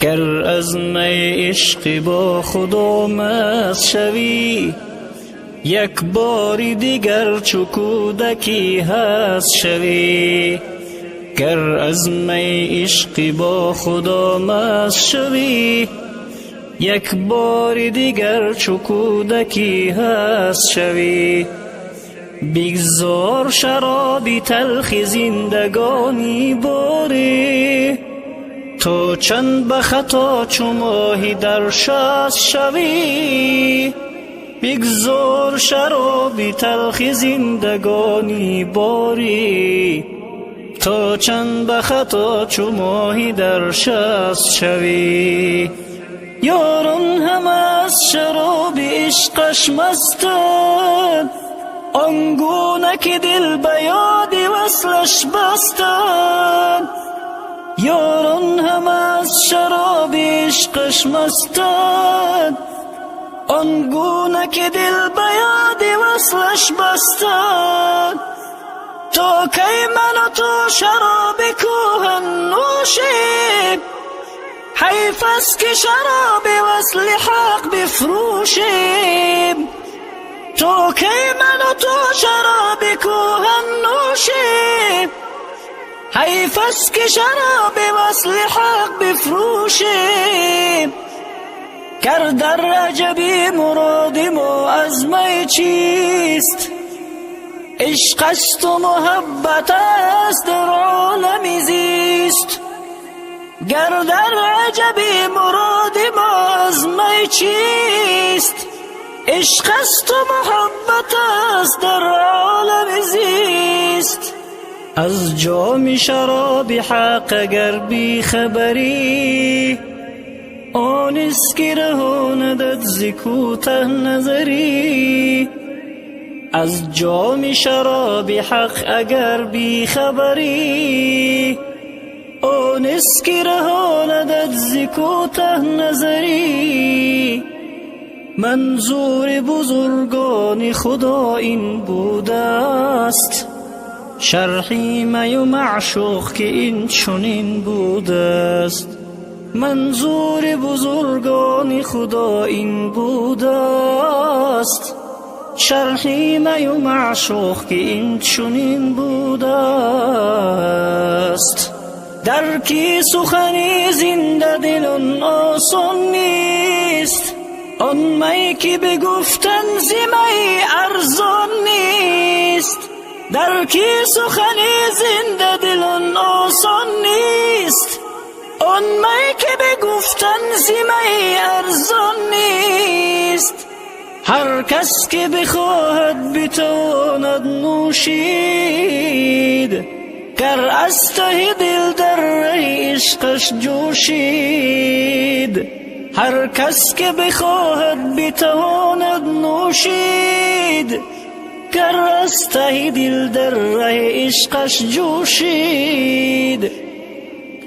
گر از می عشق با خدا مست شوی، یک بار دیگر چو کودکی هست شوی. گر از می عشق با خدا مست شوی، یک بار دیگر چو کودکی هست شوی. بگذار شرابی تلخ زندگانی باری، تو چند به خطا چو ماهی در شست شوی. بگذار شرابی تلخ زندگانی باری، تو چند به خطا چو ماهی در شست شوی. یاران همه از شراب عشقش مستند، آنگونه که دل به یاد وصلش بستند. یاران همه از شراب عشقش مستند، آنگونه که دل به یاد وصلش بستند. تا کی من و تو شراب کوهن نوشیم، حیف است که شراب وصل حق بفروشیم. تا کی من و تو شراب کوهن نوشیم، حیف است که شراب وصل حق بفروشیم. گر در عجبی مراد ما از می چیست، عشق است و محبت است در عالم زیست. گر در عجبی مراد ما از می چیست، عشق است و محبت است در عالم زیست. از جام شراب حق اگر بی خبری، آن است که رهاندت ز کوته نظری. از جام شراب حق اگر بی خبری، آن است که رهاندت ز کوته نظری. منظور بزرگان خدا این بوده است، شرحی می و معشوق که این چنین بوده است. منظور بزرگان خدا این بوده است، شرحی می و معشوق که این چنین بوده است. در کی سخنی زنده دلان آسان نیست، آن می که بگفتن ز می ارزان نیست. در کی سخنی زنده دلان آسان نیست، آن می که بگفتن ز می ارزان نیست. هر کس که بخواهد بتواند نوشید، گر از ته دل در ره عشقش جوشید. هر کس که بخواهد بتواند نوشید، گر از ته دل در ره عشقش جوشید.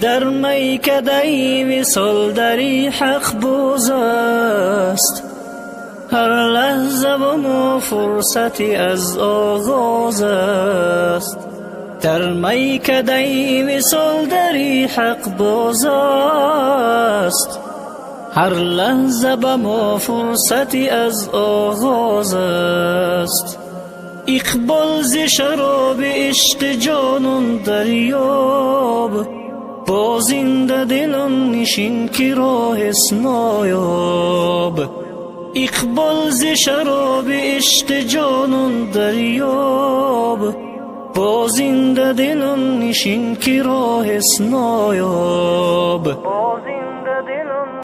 در می کدی وصال دری حق باز است، هر لحظه و ما فرصتی از آغاز است. در می کدی وصال دری حق باز است، هر لحظه به ما فرصتی از آغاز است. اقبال ز شراب عشق جانان دریاب، با زنده دلان نشین که راه است نایاب. اقبال ز شراب عشق جانان دریاب، با زنده دلان نشین که راه است نایاب.